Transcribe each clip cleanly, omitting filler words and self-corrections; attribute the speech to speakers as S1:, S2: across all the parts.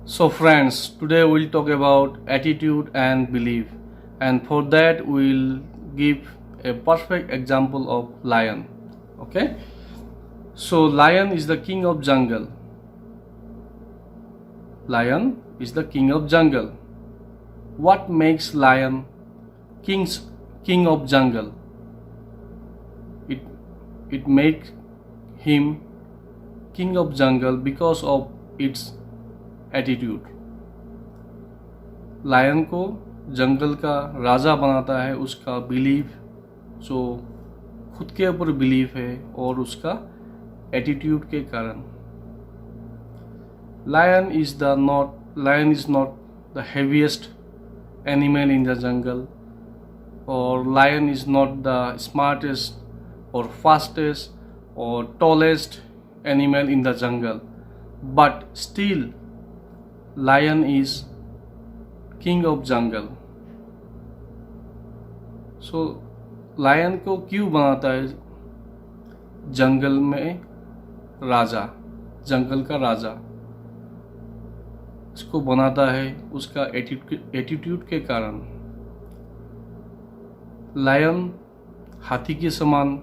S1: So friends, today we'll talk about attitude and belief, and for that we'll give a perfect example of lion. Okay? So lion is the king of jungle. Lion is the king of jungle. What makes lion king of jungle? It it makes him king of jungle because of its attitude. Lion को जंगल का राजा बनाता है उसका belief, जो खुद के ऊपर बिलीफ है और उसका एटीट्यूड के कारण. Lion is not the heaviest animal in the jungle, और lion is not the smartest or fastest or tallest animal in the jungle, but still lion is king of jungle. So lion को क्यों बनाता है जंगल में राजा, जंगल का राजा? इसको बनाता है उसका एटीट्यूड के कारण. लायन हाथी के समान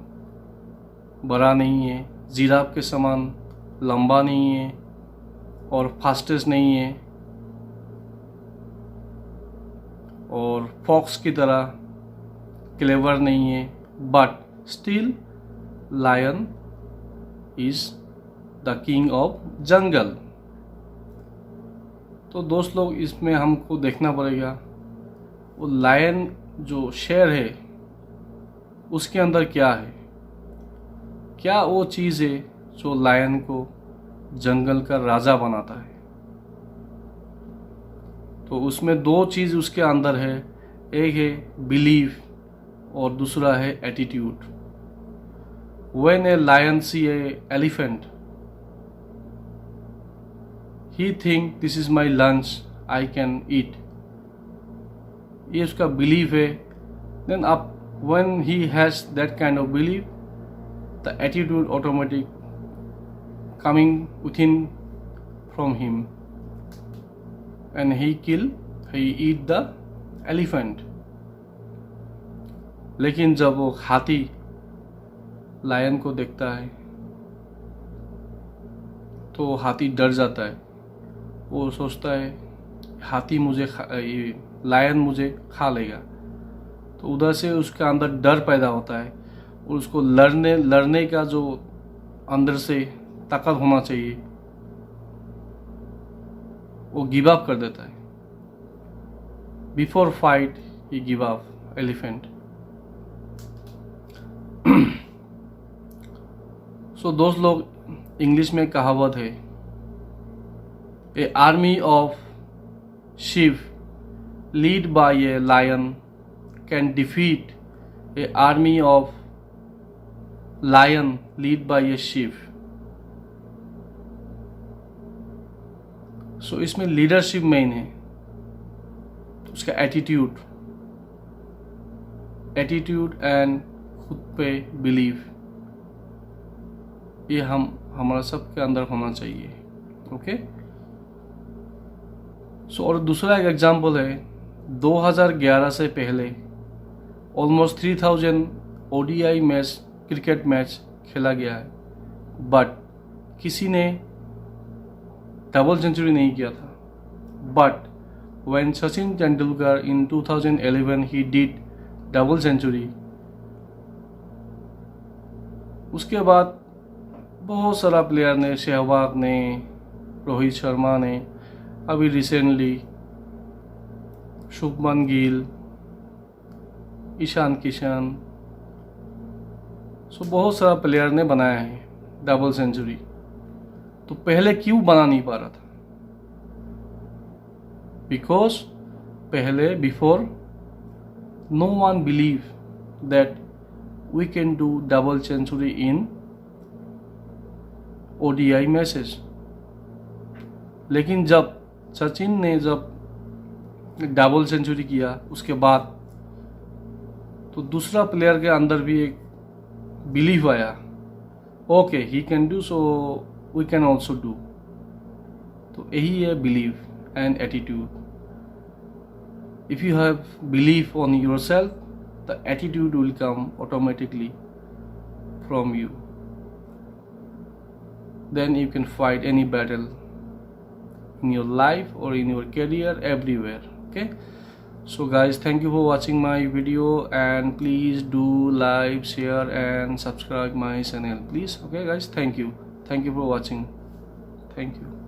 S1: बड़ा नहीं है, जिराफ के समान लंबा नहीं है और फास्टेस्ट नहीं है, और फॉक्स की तरह क्लेवर नहीं है, but still lion is the king of jungle. तो दोस्त लोग, इसमें हमको देखना पड़ेगा वो लायन जो शेर है उसके अंदर क्या है, क्या वो चीज़ है जो लायन को जंगल का राजा बनाता है. तो उसमें दो चीज़ उसके अंदर है, एक है बिलीफ और दूसरा है attitude. When a lion see a elephant, he think this is my lunch, I can eat. ये उसका बिलीफ है. Then up when he has that kind of belief, the attitude automatic coming within from him, and he eat the elephant. लेकिन जब वो हाथी lion को देखता है तो हाथी डर जाता है. वो सोचता है हाथी लायन मुझे खा लेगा. तो उधर से उसके अंदर डर पैदा होता है और उसको लड़ने का जो अंदर से ताकत होना चाहिए वो गिव अप कर देता है. Before fight he give up elephant. So दोस्त लोग, इंग्लिश में कहावत है, a army of sheep lead by a lion can defeat a army of lion lead by a sheep. So इसमें लीडरशिप मेन है, उसका एटीट्यूड एंड खुद पे बिलीव, ये हमारा सबके अंदर होना चाहिए. ओके. सो और दूसरा एक एग्जांपल है, 2011 से पहले ऑलमोस्ट 3000 ओडीआई क्रिकेट मैच खेला गया है, बट किसी ने डबल सेंचुरी नहीं किया था. But when Sachin Tendulkar in 2011 he did double century, उसके बाद बहुत सारा प्लेयर ने, सहवाग ने, रोहित शर्मा ने, अभी रिसेंटली शुभमन गिल, ईशान किशन, सो बहुत सारा प्लेयर ने बनाया है डबल सेंचुरी. तो पहले क्यों बना नहीं पा रहा था? बिकॉज पहले before no one believe that we can do double century in ODI matches. लेकिन जब सचिन ने डबल सेंचुरी किया उसके बाद, तो दूसरा प्लेयर के अंदर भी एक बिलीव आया, okay he can do, so we can also do. तो यही है believe. and attitude. If you have belief on yourself, the attitude will come automatically from you. Then you can fight any battle in your life or in your career, everywhere. Okay, so guys, thank you for watching my video, and please do like, share and subscribe my channel, please. Okay guys, thank you for watching. Thank you.